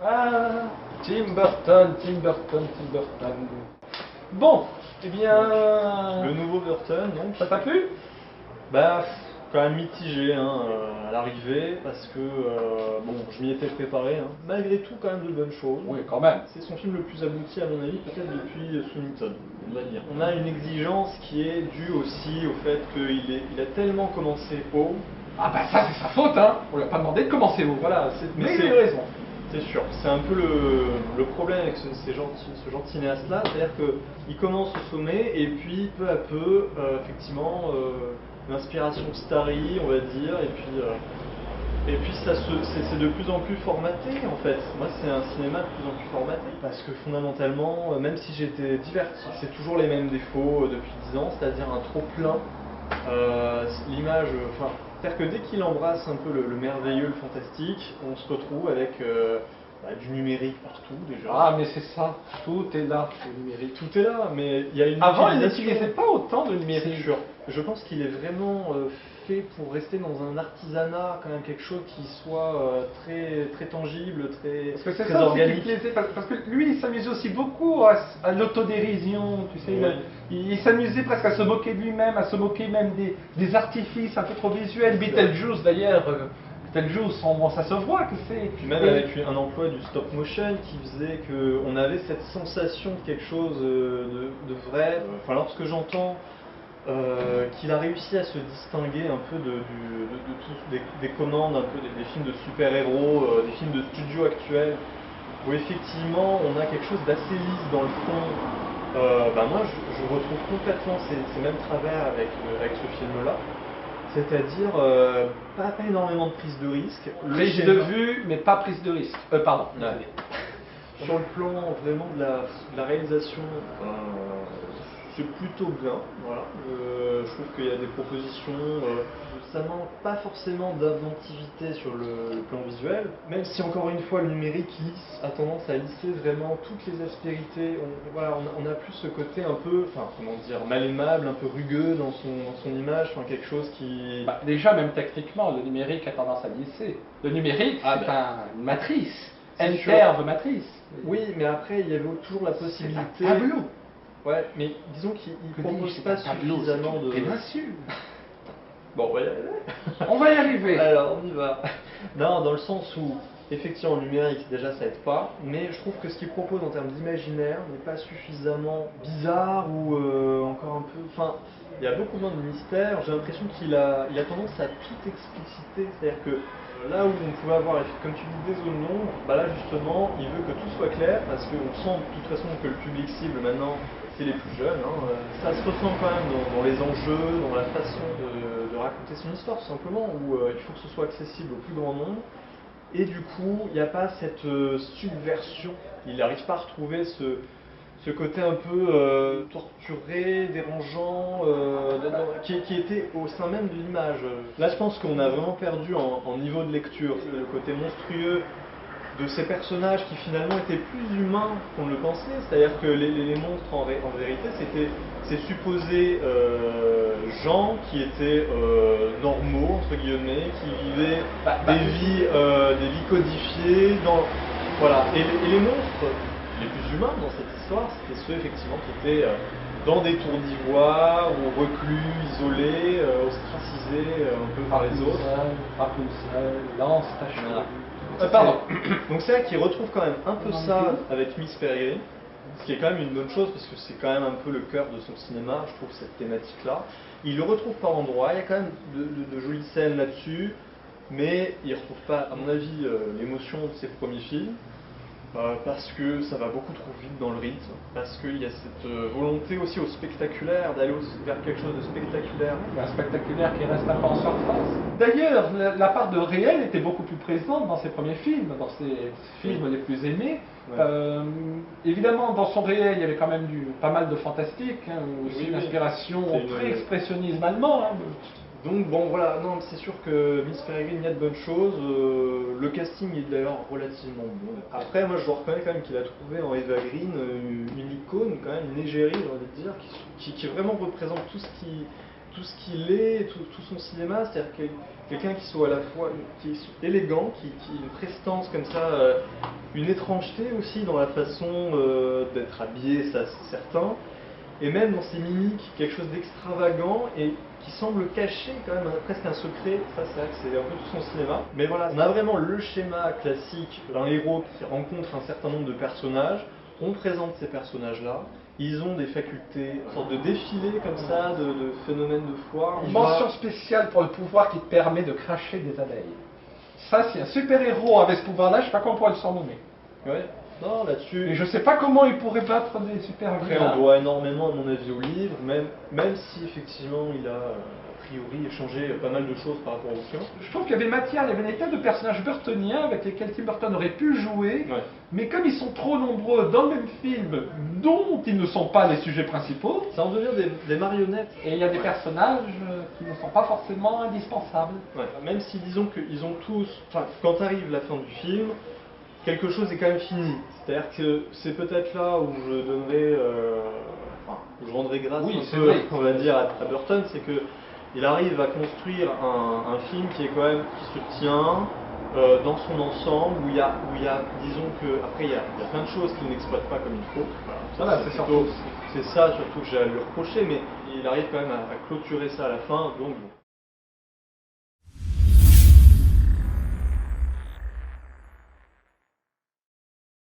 Ah, Tim Burton, Tim Burton, Tim Burton. Bon, eh bien, Le nouveau Burton, donc, ça t'a plu? bah, quand même mitigé hein, à l'arrivée, parce que, bon, je m'y étais préparé, hein. Malgré tout, quand même de bonnes choses. Oui, quand même. C'est son film le plus abouti, à mon avis, peut-être depuis Sweeney, on va dire. On a une exigence qui est due aussi au fait il a tellement commencé haut. Ah bah ça c'est sa faute, hein. On lui a pas demandé de commencer haut. Voilà, mais il a eu raison. C'est sûr, c'est un peu le problème avec ce genre de cinéaste-là, c'est-à-dire qu'il commence au sommet et puis peu à peu, effectivement, l'inspiration starry, on va dire, et puis c'est de plus en plus formaté en fait. Moi, c'est un cinéma de plus en plus formaté parce que fondamentalement, même si j'étais diverti, c'est toujours les mêmes défauts depuis 10 ans, c'est-à-dire un trop plein. L'image, enfin, c'est-à-dire que dès qu'il embrasse un peu le merveilleux, le fantastique, on se retrouve avec du numérique partout déjà. Ah mais c'est ça, tout est là, le numérique. Tout est là, mais il y a une Avant il utilisation. n'utilisait pas autant de C'est numérique. sûr. Je pense qu'il est vraiment fait pour rester dans un artisanat, quand même quelque chose qui soit très, très tangible, très, Parce que c'est très ça aussi qui organique. plaisait, parce que lui il s'amusait aussi beaucoup à l'autodérision, tu sais, Ouais. il s'amusait presque à se moquer de lui-même, à se moquer même des artifices un peu trop visuels. Beetlejuice d'ailleurs, Beetlejuice, bon, ça se voit que c'est... Puis même Et- avec un emploi du stop motion qui faisait qu'on avait cette sensation de quelque chose de vrai. Enfin, lorsque j'entends qu'il a réussi à se distinguer un peu de tous des commandes, un peu des films de super-héros, des films de studio actuels, où effectivement on a quelque chose d'assez lisse dans le fond. Moi je retrouve complètement ces mêmes travers avec ce film-là. C'est-à-dire pas énormément de prise de risque. Prise de vue, mais pas prise de risque. Pardon. Ouais. Sur le plan vraiment de la réalisation, c'est plutôt bien. Voilà. Je trouve qu'il y a des propositions. Ça manque pas forcément d'inventivité sur le plan visuel, même si encore une fois le numérique a tendance à lisser vraiment toutes les aspérités. On a plus ce côté un peu, enfin comment dire, mal aimable, un peu rugueux dans son image, enfin quelque chose qui. Bah, déjà, même techniquement, le numérique a tendance à lisser. Le numérique, c'est une matrice. C'est sûr. Enter de matrice. Oui, mais après, il y avait toujours la possibilité. C'est un tableau. Ouais, mais disons qu'il Que propose dis-je, pas c'est un tableau, suffisamment c'est une de. péninsule. Bon, ouais, ouais. On va y arriver. Alors, on y va. Non, dans le sens où, effectivement, le numérique, déjà, ça aide pas, mais je trouve que ce qu'il propose en termes d'imaginaire n'est pas suffisamment bizarre ou encore un peu. Enfin, il y a beaucoup moins de mystère. J'ai l'impression qu'il a tendance à tout expliciter. C'est-à-dire que là où on pouvait avoir, comme tu dis, des zones d'ombre, bah là, justement, il veut que tout soit clair parce qu'on sent de toute façon que le public cible maintenant, c'est les plus jeunes. Hein. Ça se ressent quand même dans les enjeux, dans la façon de raconter son histoire, tout simplement, où il faut que ce soit accessible au plus grand nombre. Et du coup, il n'y a pas cette subversion. Il n'arrive pas à retrouver ce côté un peu torturé, dérangeant, qui était au sein même de l'image. Là, je pense qu'on a vraiment perdu en niveau de lecture. Le côté monstrueux de ces personnages qui finalement étaient plus humains qu'on ne le pensait. C'est-à-dire que les monstres, en vérité, c'était ces supposés gens qui étaient normaux, entre guillemets, qui vivaient des vies codifiées. Voilà. Et les monstres les plus humains dans cette histoire, c'était ceux effectivement qui étaient dans des tours d'ivoire, ou reclus, isolés, ostracisés un peu par les autres. Rapunzel, lance tachée. Voilà. Pardon. Donc c'est vrai qu'il retrouve quand même un peu ça avec Miss Peregrine, ce qui est quand même une bonne chose parce que c'est quand même un peu le cœur de son cinéma, je trouve, cette thématique-là. Il le retrouve par endroits, il y a quand même de jolies scènes là-dessus, mais il ne retrouve pas, à mon avis, l'émotion de ses premiers films. Parce que ça va beaucoup trop vite dans le rythme, parce qu'il y a cette volonté aussi au spectaculaire, d'aller vers quelque chose de spectaculaire. Un spectaculaire qui reste un peu en surface. D'ailleurs, la part de réel était beaucoup plus présente dans ses premiers films, dans ses films les plus aimés. Ouais. Évidemment, dans son réel, il y avait quand même pas mal de fantastique, hein, aussi Oui, une oui. inspiration C'est au une- pré-expressionnisme allemand. Hein. Donc bon voilà, non c'est sûr que Miss Peregrine, il y a de bonnes choses. Le casting est d'ailleurs relativement bon. Après moi je dois reconnaître quand même qu'il a trouvé en Eva Green une icône, quand même une égérie j'ai envie de dire, qui vraiment représente tout tout ce qu'il est, tout son cinéma, c'est-à-dire quelqu'un qui soit à la fois qui est élégant, qui a une prestance comme ça, une étrangeté aussi dans la façon d'être habillé, ça c'est certain, et même dans ses mimiques, quelque chose d'extravagant et qui semble cacher quand même presque un secret. Ça c'est vrai que c'est un peu tout son cinéma. Mais voilà, on a vraiment le schéma classique d'un héros qui rencontre un certain nombre de personnages, on présente ces personnages-là, ils ont des facultés, une sorte de défilé comme ça, de phénomènes de foire. Une mention spéciale pour le pouvoir qui te permet de cracher des abeilles. Ça, si un super-héros avait ce pouvoir-là, je sais pas comment on pourrait le surnommer. Ouais. Non, là-dessus. Et je sais pas comment il pourrait battre des super-héros. Après, on doit énormément, à mon avis, au livre, même si effectivement il a, a priori, changé pas mal de choses par rapport au film. Je trouve qu'il y avait matière, il y avait des tas de personnages burtoniens avec lesquels Tim Burton aurait pu jouer, Ouais. mais comme ils sont trop nombreux dans le même film, dont ils ne sont pas les sujets principaux, Ça en devient des marionnettes. et il y a des personnages qui ne sont pas forcément indispensables. Ouais. Même si disons qu'ils ont tous, enfin, quand arrive la fin du film, quelque chose est quand même fini. C'est-à-dire que c'est peut-être là où je donnerai, enfin, où je rendrai grâce Oui, un c'est peu, vrai. on va dire, à Burton, c'est que il arrive à construire un film qui est quand même qui se tient dans son ensemble, où il y a, disons que après il y a plein de choses qu'il n'exploite pas comme il faut. Voilà, c'est surtout. C'est ça surtout que j'ai à lui reprocher, mais il arrive quand même à clôturer ça à la fin, donc bon.